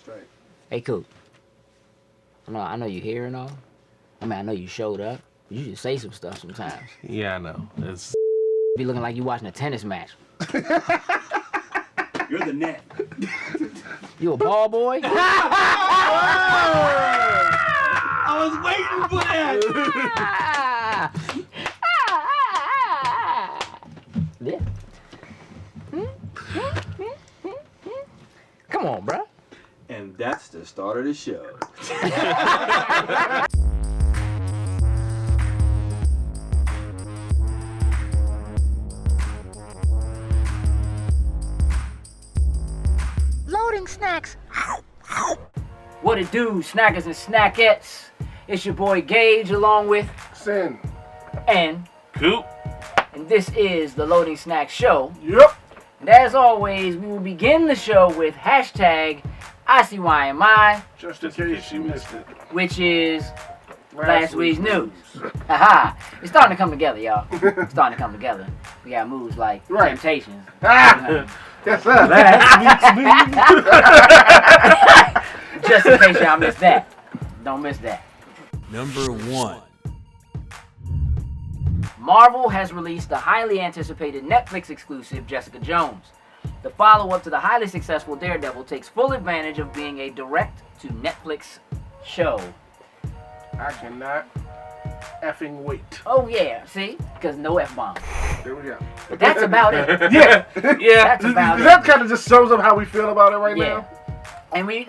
Straight. Hey, Coop. I know you here and all. I mean, I know you showed up. You should say some stuff sometimes. Yeah, I know. It's Be looking like you watching a tennis match. You're the net. You a ball boy? I was waiting for that. Yeah. Come on, bro. And that's the start of the show. Loading snacks. What it do, snackers and snackettes? It's your boy Gage along with Sin. and Coop. and this is the Loading Snacks Show. Yep. And as always, we will begin the show with hashtag ICYMI, Just in case you missed it. which is last week's news. Aha! It's starting to come together, y'all. It's starting to come together. We got moves like Right. Temptations. Yes, sir. Just in case y'all missed that. Don't miss that. Number 1. Marvel has released the highly anticipated Netflix exclusive Jessica Jones. The follow-up to the highly successful Daredevil takes full advantage of being a direct-to-Netflix show. I cannot effing wait. Oh yeah, see? Because no F-bomb. There we go. But that's about it. Yeah. That's about it. That kind of just sums up how we feel about it right now. And we're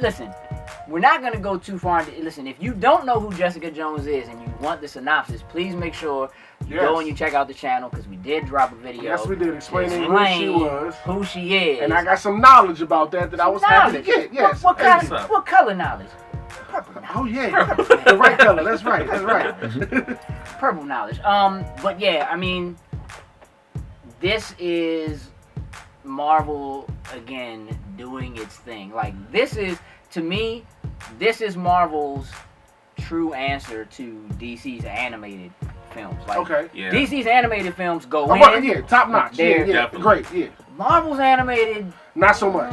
not going to go too far into listen, if you don't know who Jessica Jones is and you want the synopsis, please make sure you go and you check out the channel because we did drop a video. Yes, we did, explaining who she is. And I got some knowledge about that I was happy to get. Yes. What color knowledge? Purple knowledge. Oh, yeah. The right color. That's right. That's right. Purple knowledge. But yeah, I mean, this is Marvel again doing its thing. Like to me, this is Marvel's true answer to DC's animated films. Like, Okay. Yeah. DC's animated films go in. Yeah, top notch. They're definitely Great, yeah. Marvel's animated, Not so much.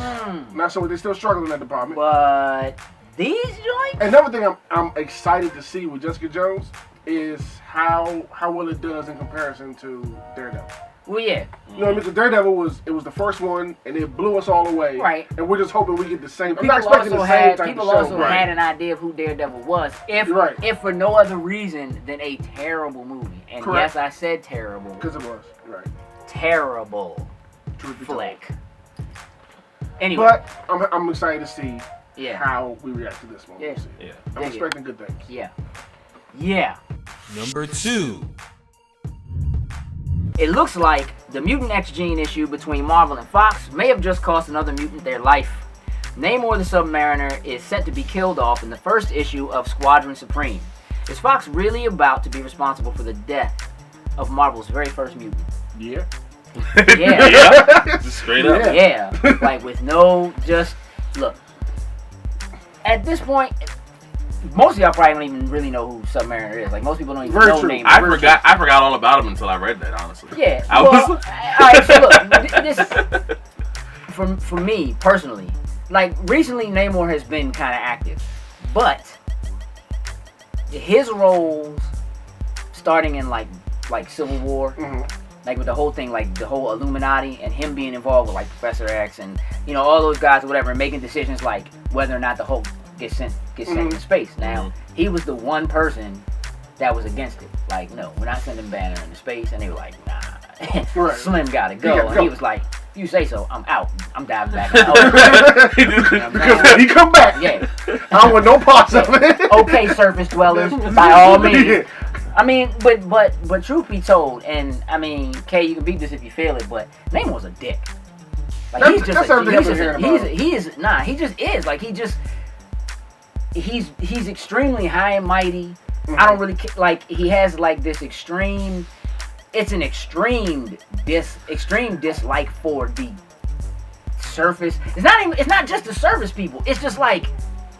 Not so much. They're still struggling in that department. but these joints. Another thing I'm excited to see with Jessica Jones is how well it does in comparison to Daredevil. Well, yeah. You know what I mean? Because Daredevil was the first one, and it blew us all away. Right. And we're just hoping we get the same. I'm People not expecting also the same had type people of show. also had an idea of who Daredevil was, if for no other reason than a terrible movie. And Correct. yes, I said terrible. Because it was. Right. Terrible Truth be told. flick. Anyway. But I'm excited to see Yeah. how we react to this one. Yeah. We'll see. Yeah. I'm Dig it. expecting good things. Yeah. Yeah. Number 2. It looks like the Mutant X gene issue between Marvel and Fox may have just cost another mutant their life. Namor the Submariner is set to be killed off in the first issue of Squadron Supreme. Is Fox really about to be responsible for the death of Marvel's very first mutant? Yeah. Yeah. Yeah. Just straight up. Yeah. Like with look. At this point, most of y'all probably don't even really know who Submariner is. Like most people don't even Very know true. Namor. I forgot all about him until I read that, honestly. Yeah. I Well, was- alright, so look, this for me personally, like recently Namor has been kind of active, but his roles starting in like Civil War, like with the whole thing, like the whole Illuminati and him being involved with like Professor X and all those guys or whatever, and making decisions like whether or not the Hulk gets sent into space. Now he was the one person that was against it. Like, no, we're not sending Banner into space, and they were like, nah. Right. Slim gotta go. gotta And go. he was like, you say so, I'm out. I'm diving back in the ocean. You know what I'm Because saying? he come back. Yeah. I don't want no parts of it. Okay, surface dwellers, by all means. Yeah. I mean, but truth be told, and I mean, Kay, you can beat this if you feel it, but Namor's a dick. Like That's everything I've been hearing about him. he just is. Like he's extremely high and mighty. I don't really like. He has like this extreme. It's an extreme dislike for the surface. It's not just the surface people. It's just like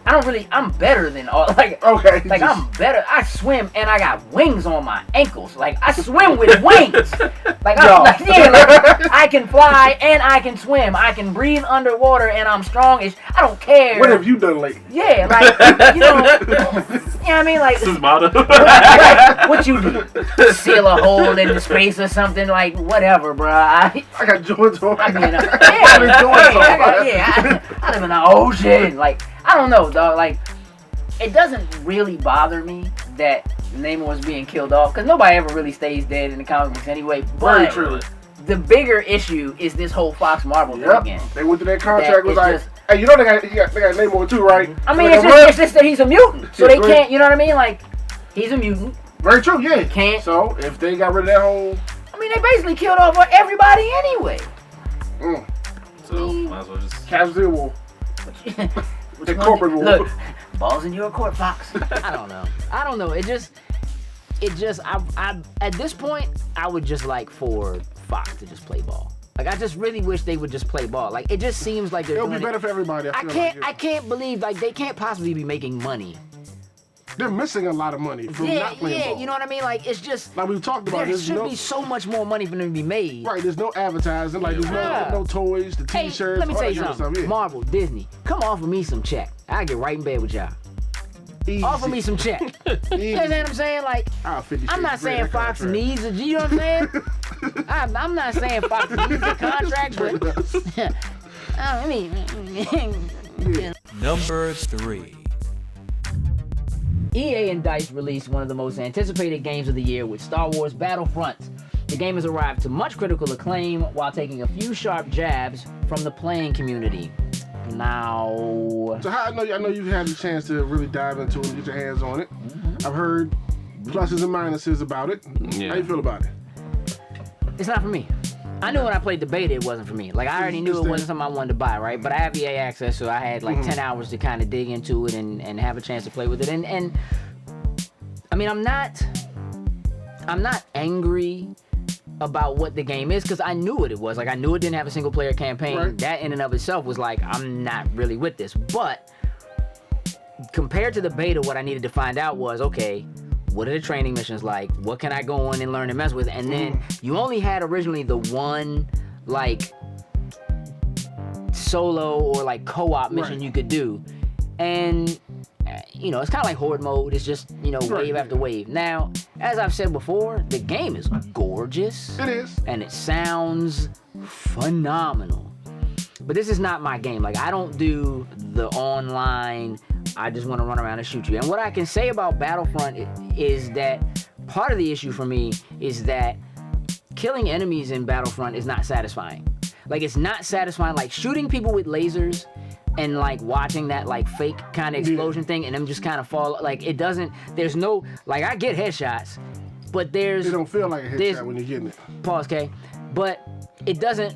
I'm better than all, like, Okay. like I'm better. I swim and I got wings on my ankles. Like, I swim with wings. Like, I can fly and I can swim. I can breathe underwater and I'm strongish. I don't care. What have you done lately? Yeah, like, you know what I mean? Like, This is motto. like, what you do? Seal a hole in the space or something? Like, whatever, bro. I got Jordans on. I mean, I live in the ocean. Like, I don't know, dog. Like, it doesn't really bother me that Namor was being killed off, because nobody ever really stays dead in the comic books anyway. Very But true. the bigger issue is this whole Fox Marvel thing again. They went to that contract. That Was it's like, just- hey, you know they got Namor too, right? I mean, Like, it's just that he's a mutant, so they can't. You know what I mean? Like, he's a mutant. Very true. Yeah. Can't. So if they got rid of that whole. I mean, they basically killed off everybody anyway. So might as well just. Casualty war. What The you gonna corporate do? war. Look, balls in your court, Fox. I don't know. It just, I at this point, I would just like for Fox to just play ball. Like, I just really wish they would just play ball. Like, it just seems like they're It'll be doing better it. for everybody. I can't believe, like, they can't possibly be making money. They're missing a lot of money from not playing ball. You know what I mean? Like, it's just, Like we talked about, there there's should no be so much more money for them to be made. right. There's no advertising. Like there's no toys, the Hey, T-shirts. let me all tell that you kind of something. stuff, yeah. Marvel, Disney, come offer me some check. I get right in bed with y'all. Easy. Offer me some check. You Easy. understand what I'm saying? Like, I'll 50 I'm not shades saying red, that Fox contract. needs a, you know what I'm saying? I'm not saying Fox needs a contract, but I mean, Number 3. EA and DICE released one of the most anticipated games of the year with Star Wars Battlefront. The game has arrived to much critical acclaim while taking a few sharp jabs from the playing community. Now, So how I know you've had the chance to really dive into it and get your hands on it. I've heard pluses and minuses about it. Yeah. How you feel about it? it's not for me. I knew when I played the beta it wasn't for me. Like, I already knew it wasn't something I wanted to buy, right? But I have EA access, so I had like 10 hours to kind of dig into it and have a chance to play with it. And I mean, I'm not angry about what the game is, because I knew what it was. Like, I knew it didn't have a single player campaign. Right. That in and of itself was like, I'm not really with this. But compared to the beta, what I needed to find out was, okay, what are the training missions like? What can I go on and learn and mess with? And then you only had originally the one, like, solo or like co-op mission you could do. And you know, it's kind of like horde mode. It's just, you know, wave after wave. Now, as I've said before, the game is gorgeous. It is. And it sounds phenomenal. But this is not my game. Like, I don't do the online, I just want to run around and shoot you. And what I can say about Battlefront is that part of the issue for me is that killing enemies in Battlefront is not satisfying. Like, it's not satisfying. Like, shooting people with lasers and like watching that like fake kind of explosion thing and them just kind of fall, like, it doesn't, there's no, like, I get headshots, but It don't feel like a headshot when you're getting it. Pause, K. But it doesn't,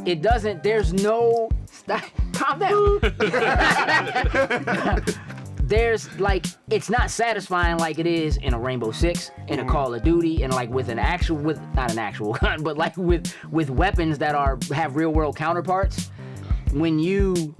it doesn't, there's no, stop, calm down. There's like, it's not satisfying like it is in a Rainbow Six, in a Call of Duty, and like with not an actual gun, but like with weapons that have real world counterparts. When you,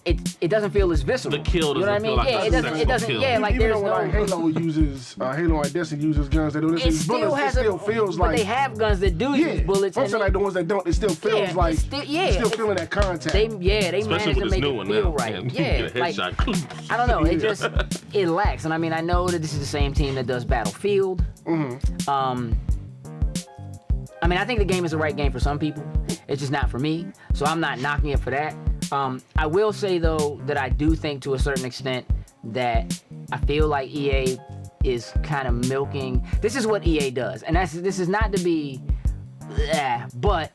it doesn't feel as visceral. The kill you know what I doesn't mean? feel like Yeah, a it doesn't. successful Yeah, kill. like Even there's though no. like Halo uses, Halo and Destiny uses guns that do this, It these still bullets, has it still feels but like. they have guns that do use bullets. I'm and saying like the ones that don't, it still feels like. it's still feeling that contact. They Especially managed with to this make new it one feel now. right. Man, you Yeah, get a like, headshot. I don't know. It just, it lacks. And I mean, I know that this is the same team that does Battlefield. I mean, I think the game is the right game for some people. It's just not for me. So I'm not knocking it for that. I will say, though, that I do think to a certain extent that I feel like EA is kind of milking. This is what EA does. And this is not to be, but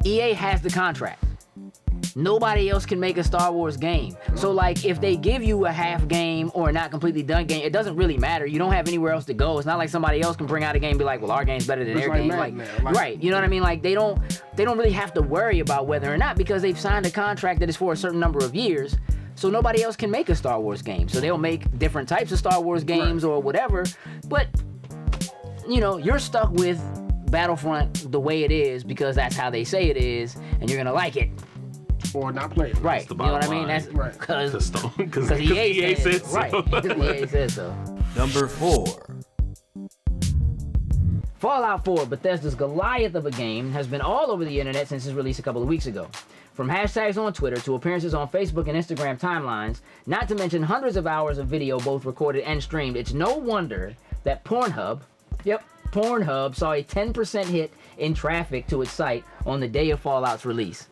EA has the contract. Nobody else can make a Star Wars game. So, like, if they give you a half game or a not completely done game, it doesn't really matter. You don't have anywhere else to go. It's not like somebody else can bring out a game and be like, well, our game's better than their game. Like, right, you know what I mean? Like, they don't really have to worry about whether or not, because they've signed a contract that is for a certain number of years. So nobody else can make a Star Wars game. So they'll make different types of Star Wars games or whatever. But, you know, you're stuck with Battlefront the way it is because that's how they say it is, and you're gonna like it. or not play it. Right. the You know what I bottom mean? That's line. Right. because EA said so. Right. EA said so. Number 4. Fallout 4, Bethesda's Goliath of a game, has been all over the internet since its release a couple of weeks ago. From hashtags on Twitter to appearances on Facebook and Instagram timelines, not to mention hundreds of hours of video both recorded and streamed, it's no wonder that PornHub saw a 10% hit in traffic to its site on the day of Fallout's release.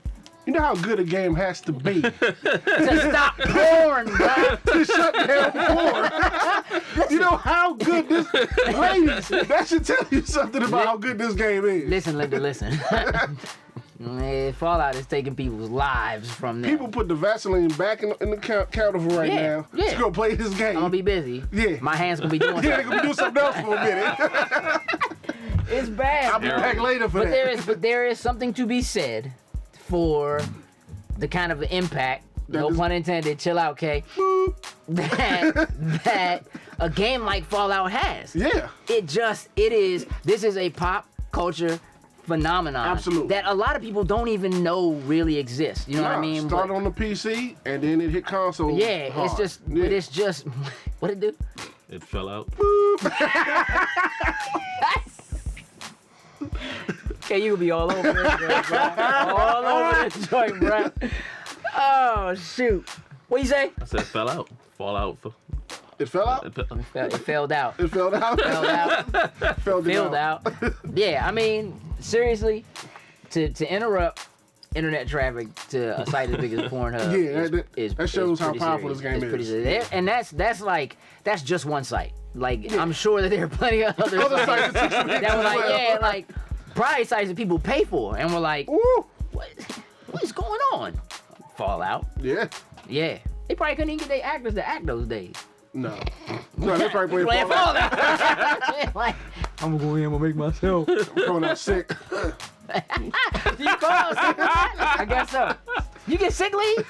You know how good a game has to be To stop porn, bro. to shut down porn. You know how good this... Ladies, that should tell you something about how good this game is. Listen, Linda, listen. Man, Fallout is taking people's lives from them. People put the Vaseline back in the counter for right now to go play this game. I'm gonna be busy. Yeah. My hands gonna be doing Yeah, something. they're gonna be doing something else for a minute. It's bad. I'll be back later for that. But there is something to be said for the kind of impact, no pun intended, chill out, Kay, that a game like Fallout has. Yeah. This is a pop culture phenomenon. Absolutely. That a lot of people don't even know really exists. You know what I mean? Started on the PC and then it hit console. Yeah, hard. it's just, what it do? It fell out. Okay, you will be all over this joint, bro. All over this joint, bro. Oh, shoot. What you say? I said fell out. Fall out. It fell out? It failed out. It fell out? Fell out. Filled out. Yeah, I mean, seriously, to interrupt internet traffic to a site as big as PornHub that shows how pretty powerful serious. this game It's is. pretty serious. And that's just one site. Like, I'm sure that there are plenty of other sites that were like, like, probably sites that people pay for, and we're like, Ooh. what is going on? Fallout. Yeah. Yeah. They probably couldn't even get their actors to act those days. No, they probably playing Fallout. Like, I'm going to make myself. I'm coming out sick. do you call sick with that? I guess so. You get sick leave?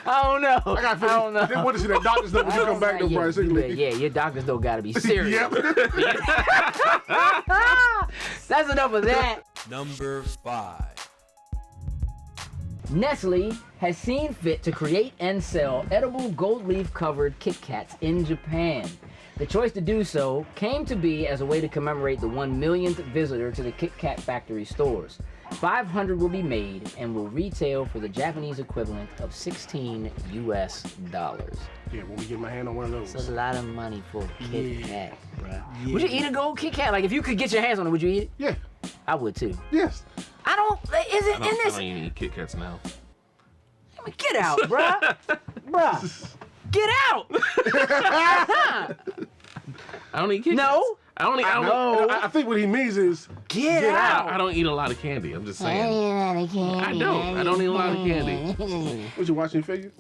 I don't know. I don't know. They want to see that doctor's note when you come back to Brian sick leave. Yeah, your doctors don't gotta be serious. Yep. That's enough of that. Number 5. Nestle has seen fit to create and sell edible gold leaf covered Kit Kats in Japan. The choice to do so came to be as a way to commemorate the 1 millionth visitor to the Kit Kat factory stores. 500 will be made and will retail for the Japanese equivalent of $16 US. Yeah, when we get my hand on one of those. That's a lot of money for a Kit Kat, bro. Would you eat a gold Kit Kat? Like, if you could get your hands on it, would you eat it? Yeah. I would too. Yes. I don't. Is it in I this? don't even eat Kit Kats now. Get out, bruh. Bruh. Get out. I don't eat Kit Kats. No. I think what he means is Get out. I don't eat a lot of candy. I'm just saying. I don't. I don't eat a lot of candy. What, you watching your figure?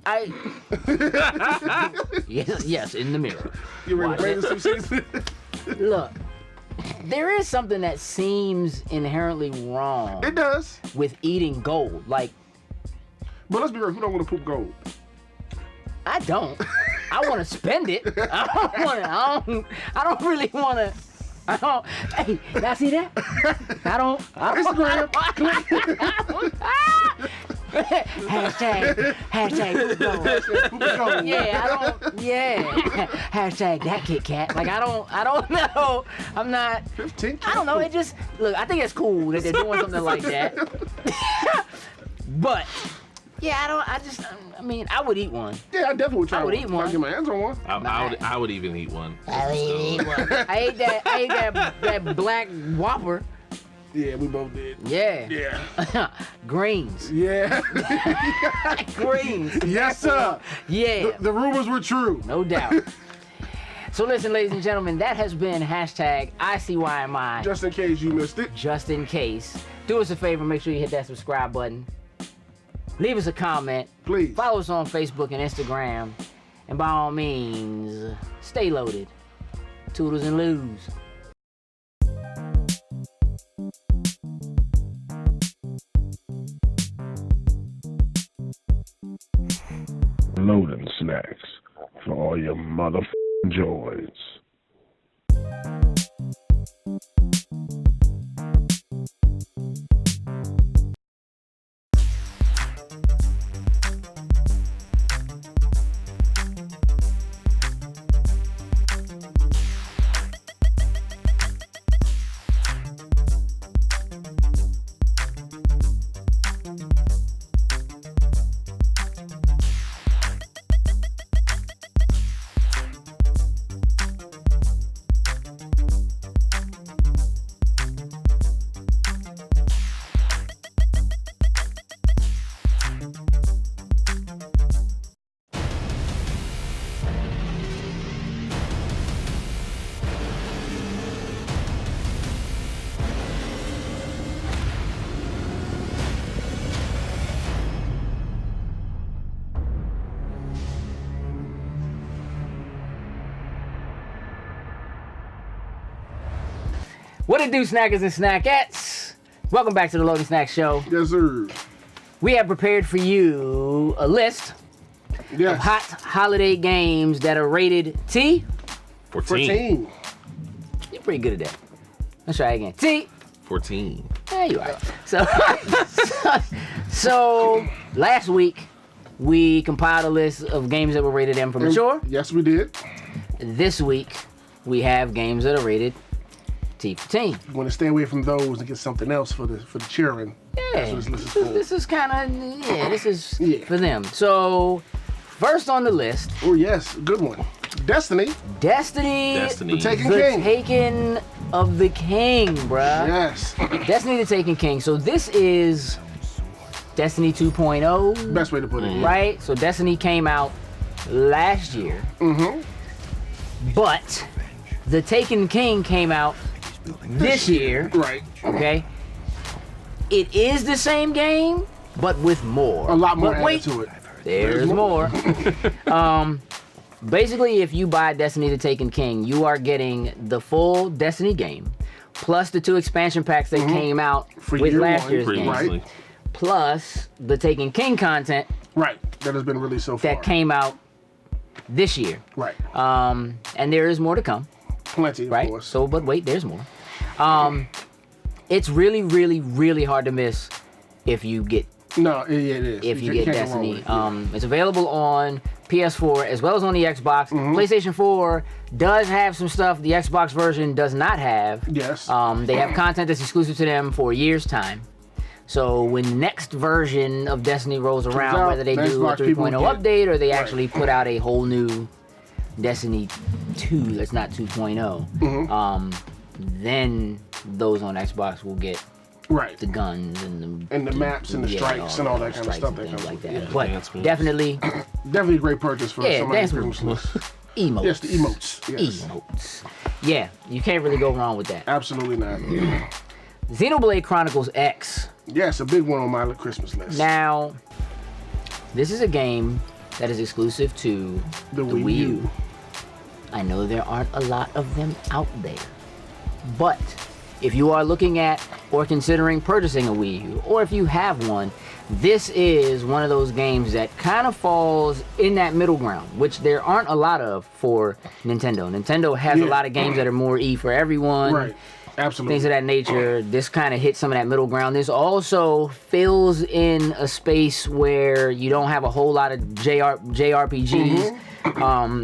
Yes, in the mirror. You ready to play this some shit? Look, there is something that seems inherently wrong It does. with eating gold. Like, But let's be real, who don't want to poop gold? I don't. I want to spend it. I don't want to. I don't really want to. I don't. Hey, now see that? I don't. Instagram. Hashtag poop gold. Yeah, I don't. Yeah. Hashtag that Kit Kat. Like, I don't know. I'm not. 15. I don't know. It just look. I think it's cool that they're doing something like that. But yeah, I mean, I would eat one. Yeah, I definitely would try I would one. eat If one. I get my hands on one. I would even eat one. I ate that black Whopper. Yeah, we both did. Yeah. Yeah. Greens. Yeah. Greens. Yes, sir. Yeah. The rumors were true. No doubt. So listen, ladies and gentlemen, that has been hashtag ICYMI. Just in case you missed it. Just in case. Do us a favor, make sure you hit that subscribe button. Leave us a comment. Please. Follow us on Facebook and Instagram. And by all means, stay loaded. Toodles and loos. Loading snacks for all your motherfucking joys. What it do, snackers and snackettes? Welcome back to the Loading Snack Show. Yes, sir. We have prepared for you a list Yes. of hot holiday games that are rated T. 14. You're pretty good at that. Let's try again. T. 14. There you are. So last week we compiled a list of games that were rated M for mature. Yes, we did. This week we have games that are rated T for teen. You want to stay away from those and get something else for the children. That's Yeah, what this list is for. this is kind of this is Yeah. for them. So first on the list, Oh, yes. Good one. Destiny. Destiny. Destiny. The Taken The King. Taken of the King, bruh. Yes. Destiny the Taken King. So this is Destiny 2.0, Best way to put it. right? So Destiny came out last year. Mm-hmm. But the Taken King came out this year, Right. okay? It is the same game, but with more. A lot more But added wait, to it. there's more. Basically, if you buy Destiny the Taken King, you are getting the full Destiny game, plus the 2 expansion packs that came out For with year last one, year's game, Previously. plus the Taken King content Right. That has been released so far. that came out this year. Right. And there is more to come. Plenty, of Right? course. So, but wait, there's more. It's really, really, really hard to miss if you get No, it is. if you can't get go wrong Destiny. with it. Yeah. It's available on PS4 as well as on the Xbox. Mm-hmm. PlayStation 4 does have some stuff the Xbox version does not have. Yes. They have content that's exclusive to them for a year's time. So when the next version of Destiny rolls around, out, whether they the do a Xbox people 3.0 get- update or they Right. actually put out a whole new Destiny 2 that's not 2.0, Mm-hmm. then those on Xbox will get Right. the guns and the maps and the strikes and all that kind of strikes stuff and that things comes like with that. it. But Advancements. definitely Definitely a great purchase for Yeah, somebody's advancements. Christmas list. emotes. Yes, the emotes. Yes. Emotes. Yeah, you can't really go wrong with that. Absolutely not. Xenoblade Chronicles X. Yes, a big one on my Christmas list. Now, this is a game that is exclusive to the the Wii U. I know there aren't a lot of them out there, but if you are looking at or considering purchasing a Wii U, or if you have one, this is one of those games that kind of falls in that middle ground, which there aren't a lot of for Nintendo. Nintendo has a Yeah. lot of games that are more E for everyone. Right. Absolutely. Things of that nature. This kind of hits some of that middle ground. This also fills in a space where you don't have a whole lot of JRPGs.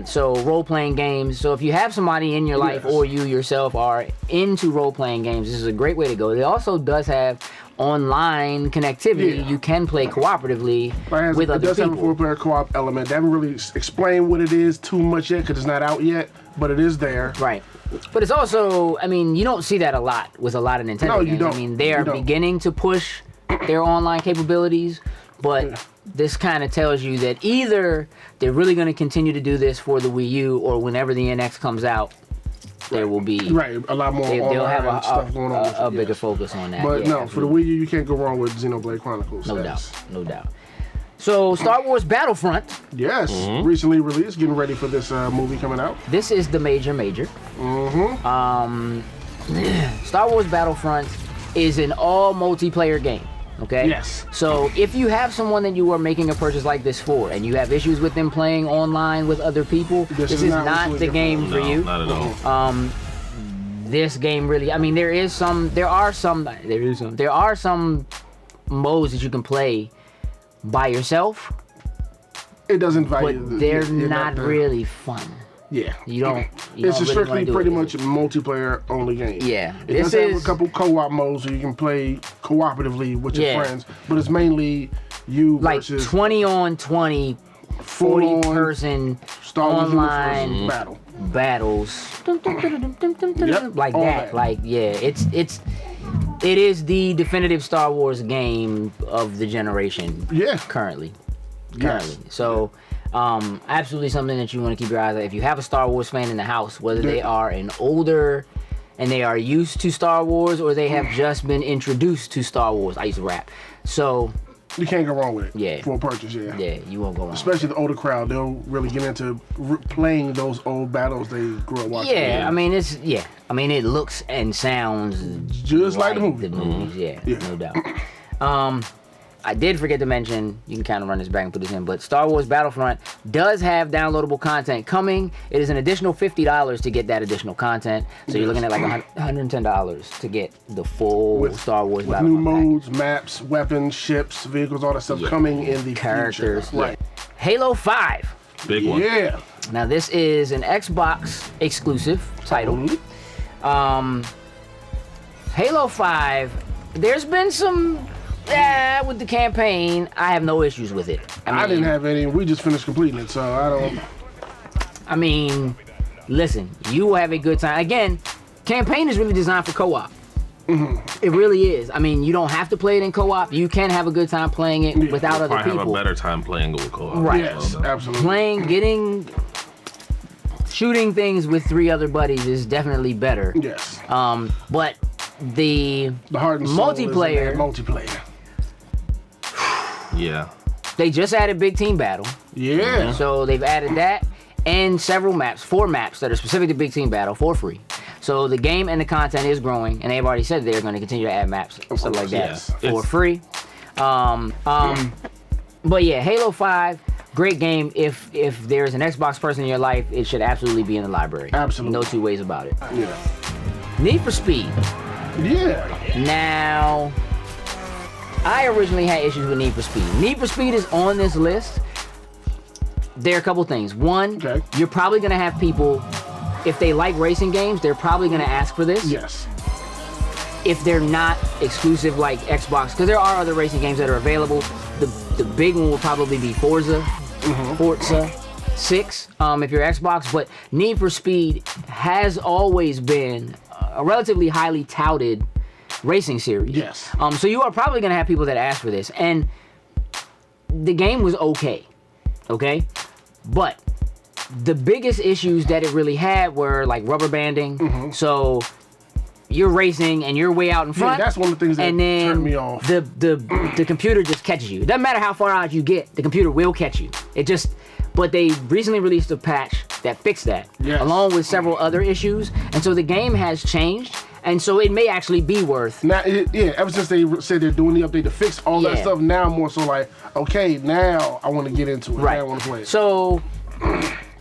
So role-playing games. So if you have somebody in your life Yes. or you yourself are into role-playing games, this is a great way to go. It also does have online connectivity. Yeah. You can play cooperatively with it other does have a people. 4-player co-op element. They haven't really explained what it is too much yet because it's not out yet, but it is there. Right. But it's also, I mean, you don't see that a lot with a lot of Nintendo No, you games. don't. I mean, they are You don't. beginning to push their online capabilities, but this kind of tells you that either they're really going to continue to do this for the Wii U, or whenever the NX comes out, there will be Right, a lot more they'll online have stuff going on. with a it, bigger yes. focus on that. But Yeah, no, for the Wii U, you can't go wrong with Xenoblade Chronicles. no That's- doubt, no doubt. So Star Wars Battlefront, Yes, recently released, getting ready for this movie coming out. this is the major. Star Wars Battlefront is an all multiplayer game. Okay. Yes. So if you have someone that you are making a purchase like this for, and you have issues with them playing online with other people, this is not what the you're game looking for you. Not at all. This game really, I mean, there are some modes that you can play by yourself, It doesn't but value. they're you're not the- really fun. Yeah. You don't. You It's don't a really strictly wanna do pretty it. much a multiplayer only game. Yeah, It this does have a is- couple co-op modes where you can play cooperatively with your Yeah. friends, but it's mainly you like versus 20 on 20, 40 full-on person Star Wars online Universe battle. battles. Yep, Like all that. that. Like, yeah, it is the definitive Star Wars game of the generation Yeah. currently. Yes. So, absolutely something that you want to keep your eyes on. If you have a Star Wars fan in the house, whether they Yeah. are an older and they are used to Star Wars, or they have just been introduced to Star Wars. I used to rap. So, You can't go wrong with it. Yeah. For a purchase, yeah. Yeah, you won't go wrong. Especially the older crowd, they'll really get into playing those old battles they grew up watching. Yeah, I mean it looks and sounds just like the movie. Yeah, no doubt. I did forget to mention, you can kind of run this back and put this in, but Star Wars Battlefront does have downloadable content coming. It is an additional $50 to get that additional content. So you're looking at like $110 to get the full Star Wars with Battlefront new modes, package. Maps, weapons, ships, vehicles, all that stuff coming in the characters. future. Right. Halo 5. Big one. Yeah. Now this is an Xbox exclusive title. Halo 5, there's been some with the campaign. I have no issues with it. I didn't have any. We just finished completing it, so I don't. I mean, listen, you will have a good time. Again, campaign is really designed for co-op. It really is. I mean, you don't have to play it in co-op. You can have a good time playing it without other I have a people. better time playing it with co-op. Right. Yes, absolutely. Shooting things with 3 other buddies is definitely better. Yes. But the heart and soul multiplayer. is in that multiplayer. Yeah. They just added Big Team Battle. Yeah. So they've added that and several maps, 4 maps that are specific to Big Team Battle for free. So the game and the content is growing, and they've already said they're going to continue to add maps and stuff like that for free. But yeah, Halo 5, great game. If there's an Xbox person in your life, it should absolutely be in the library. Absolutely. No two ways about it. Yeah. Need for Speed. Yeah. Now, I originally had issues with Need for Speed. Need for Speed is on this list. There are a couple things. One, you're probably going to have people, if they like racing games, they're probably going to ask for this. Yes. If they're not exclusive like Xbox, because there are other racing games that are available. The big one will probably be Forza 6, if you're Xbox. But Need for Speed has always been a relatively highly touted racing series. Yes. So you are probably gonna have people that ask for this, and the game was okay, but the biggest issues that it really had were like rubber banding. So you're racing and you're way out in front. Yeah, that's one of the things that turned me off. The computer just catches you. It doesn't matter how far out you get, the computer will catch you. But they recently released a patch that fixed that, along with several other issues, and so the game has changed. And so it may actually be worth. Now, ever since they said they're doing the update to fix all that stuff, now I'm more so like, okay, now I want to get into it. Right. Now I want to play it. So,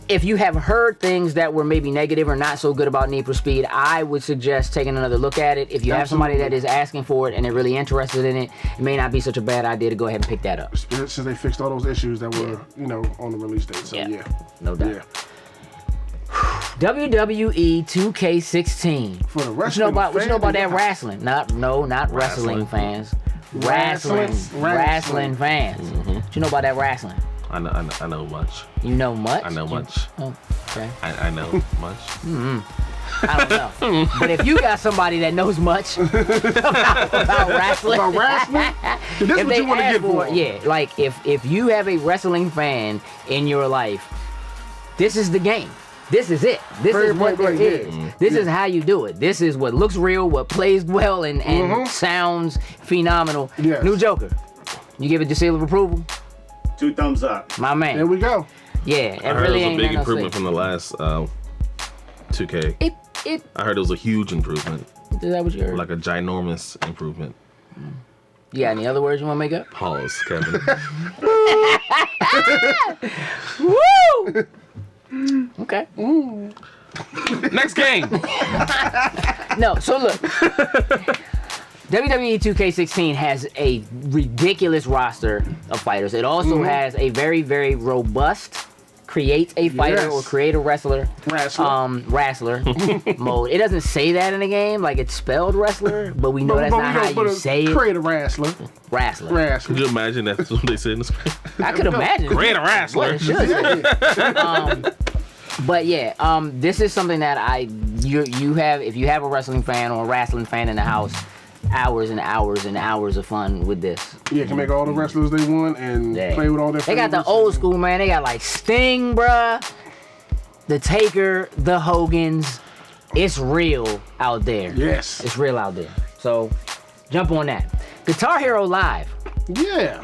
if you have heard things that were maybe negative or not so good about Need for Speed, I would suggest taking another look at it. If you have somebody that is asking for it and they're really interested in it, it may not be such a bad idea to go ahead and pick that up. Since they fixed all those issues that were, on the release date. So, no doubt. Yeah. WWE 2K16. For the What you know about that wrestling? Not wrestling fans. Wrestling fans. What you know about that wrestling? I know much. You know much? I know much. Oh, okay. I know much. I don't know. But if you got somebody that knows much about wrestling, this is what you want to get for. Yeah, like if you have a wrestling fan in your life, this is the game. This is it. This is what there is. This is how you do it. This is what looks real, what plays well, and sounds phenomenal. Yes. New Joker. You give it your seal of approval? 2 thumbs up. My man. There we go. Yeah, I heard it was a big improvement from the last 2K. I heard it was a huge improvement. Is that what you heard? Like a ginormous improvement. You got any other words you want to make up? Pause, Kevin. Woo! Okay. Next game. No, so look. WWE 2K16 has a ridiculous roster of fighters. It also has a very, very robust create a fighter or create a wrestler mode. It doesn't say that in the game, like it's spelled wrestler, but we know that's not how you say it. Create a wrestler. Could you imagine that's what they said in the script? I could imagine. Create a wrestler. But yeah, this is something that you have, if you have a wrestling fan or a wrestling fan in the house, hours and hours and hours of fun with this. Yeah, can make all the wrestlers they want and play with all their They got the old school, man. They got like Sting, bruh, the Taker, the Hogans. It's real out there. Yes. It's real out there. So jump on that. Guitar Hero Live. Yeah.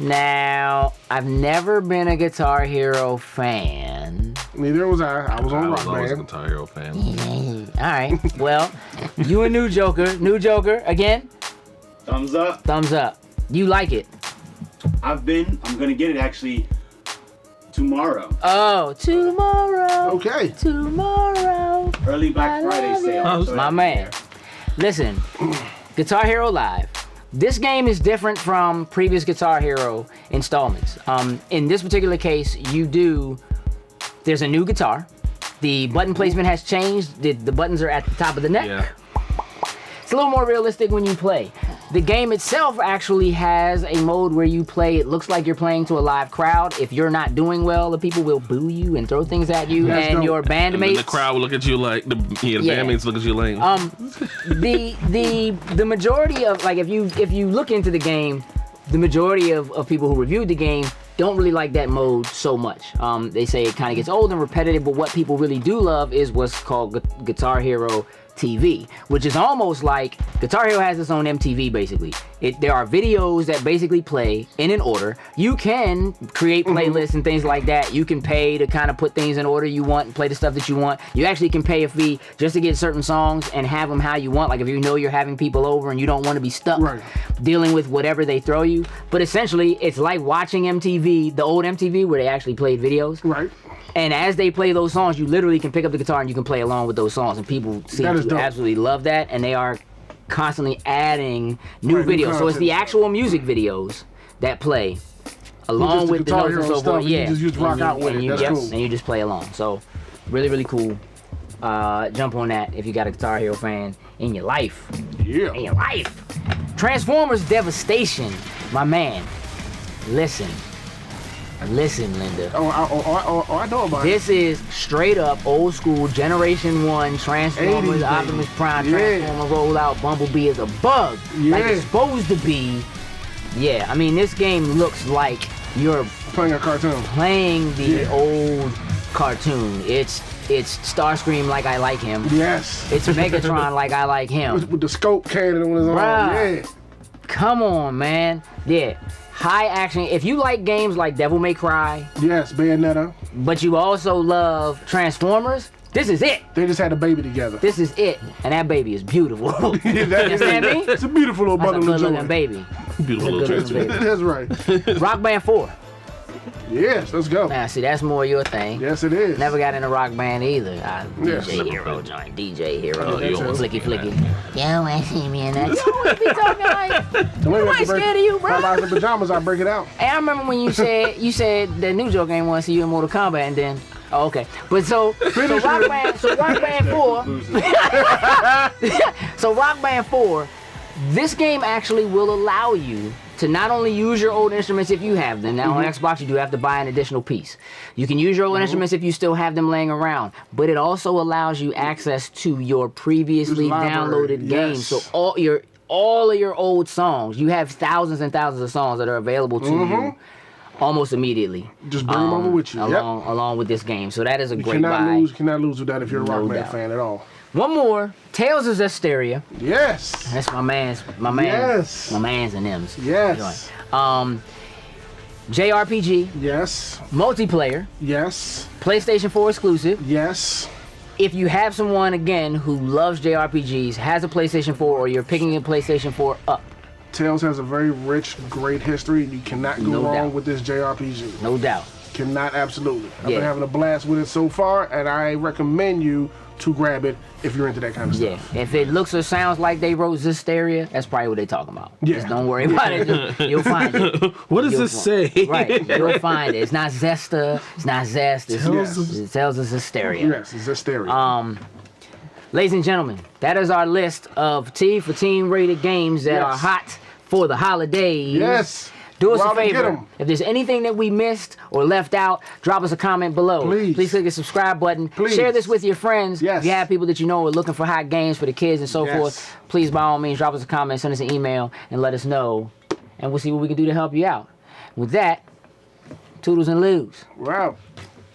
Now, I've never been a Guitar Hero fan. Neither was I. I was on I Rock was always a Band. Guitar Hero fan. All right. Well, you a new Joker. New Joker again. Thumbs up. Thumbs up. You like it? I'm gonna get it actually tomorrow. Oh, tomorrow. Okay. Tomorrow. Early Black Friday sale. So My that's man. there. Listen, Guitar Hero Live. This game is different from previous Guitar Hero installments. In this particular case, there's a new guitar. The button placement has changed. The buttons are at the top of the neck. Yeah. It's a little more realistic when you play. The game itself actually has a mode where you play, it looks like you're playing to a live crowd. If you're not doing well, the people will boo you and throw things at you, That's and dope. your And then bandmates. the crowd will look at you like the Yeah. bandmates look at you like. The majority of, like, if you look into the game, the majority of people who reviewed the game don't really like that mode so much. They say it kind of gets old and repetitive, but what people really do love is what's called Guitar Hero TV, which is almost like Guitar Hero has its own MTV basically. There are videos that basically play in an order. You can create playlists and things like that. You can pay to kind of put things in order you want and play the stuff that you want. You actually can pay a fee just to get certain songs and have them how you want. Like if you know you're having people over and you don't want to be stuck dealing with whatever they throw you. But essentially, it's like watching MTV, the old MTV where they actually played videos. Right. And as they play those songs, you literally can pick up the guitar and you can play along with those songs. And people seem to dope. absolutely love that. And they are constantly adding new Right, new videos. So it's the content. actual music videos that play along the with the Guitar notes and Hero so stuff, forth. and you Yeah. just rock out with it. That's cool. And you just play along. So really, really cool. Jump on that if you got a Guitar Hero fan in your life. Yeah. In your life. Transformers Devastation. My man. Listen, Linda. I know about it. This is straight up old school Generation 1 Transformers, 80s, Optimus baby. Prime, Yeah. Transformer rollout, Bumblebee is a bug. Like Yeah. it's supposed to be. Yeah, I mean, this game looks like you're Playing a cartoon. playing the Yeah. old cartoon. It's Starscream like I like him. Yes. It's Megatron like I like him. With the scope cannon on his arm. Bruh. Yeah. Come on, man. Yeah. High action. If you like games like Devil May Cry, Yes, Bayonetta. but you also love Transformers, this is it. They just had a baby together. This is it. And that baby is beautiful. Yeah, that You is- understand me? It's a beautiful little That's a bundle of good looking joy. baby. Beautiful That's a little good transfer. looking baby. That's right. Rock Band 4. Yes, let's go. Now, see, that's more your thing. Yes, it is. Never got into Rock Band either. Yes. DJ Hero joint. DJ Hero. Oh, you almost Flicky seen that. flicky. Yo, I see me in that. You always be talking like. Nobody scared of you, bro. If I in pajamas, I break it out. Hey, I remember when you said the new Joker ain't want to see you in Mortal Kombat, and then okay, but so Rock Band 4, so Rock Band 4, this game actually will allow you to not only use your old instruments if you have them. Now on Xbox you do have to buy an additional piece. You can use your old instruments if you still have them laying around, but it also allows you access to your previously Library, downloaded games. yes. So all of your old songs, you have thousands and thousands of songs that are available to you almost immediately. Just bring them over with you. Along with this game. So that is a You great buy. cannot lose with that if you're a No Rock Band doubt. fan at all. One more, Tales of Zestiria. Yes. That's my man's Yes. and them's. Yes. JRPG, Yes. multiplayer, Yes. PlayStation 4 exclusive. Yes. If you have someone, again, who loves JRPGs, has a PlayStation 4, or you're picking a PlayStation 4 up, Tales has a very rich, great history, and you cannot go No wrong doubt. with this JRPG. no doubt. Cannot, absolutely. I've Yeah. been having a blast with it so far, and I recommend you to grab it if you're into that kind of Yeah, stuff. if it looks or sounds like they wrote Zestiria, that's probably what they're talking about. Yeah. Just don't worry about it. You'll find it. What does You'll this say? Right, you'll find it. It's not Zesta. It's not Zest. It's Yes. It tells us Zestiria. Yes, it's Zestiria. Ladies and gentlemen, that is our list of T for Team rated games that are Yes. hot for the holidays. Yes. Do us Go a out and get favor. 'em. If there's anything that we missed or left out, drop us a comment below. Please. click the subscribe button. Please. Share this with your friends. Yes. If you have people that you know are looking for hot games for the kids and so Yes. forth, please by all means drop us a comment, send us an email, and let us know. And we'll see what we can do to help you out. With that, toodles and loos. We're out.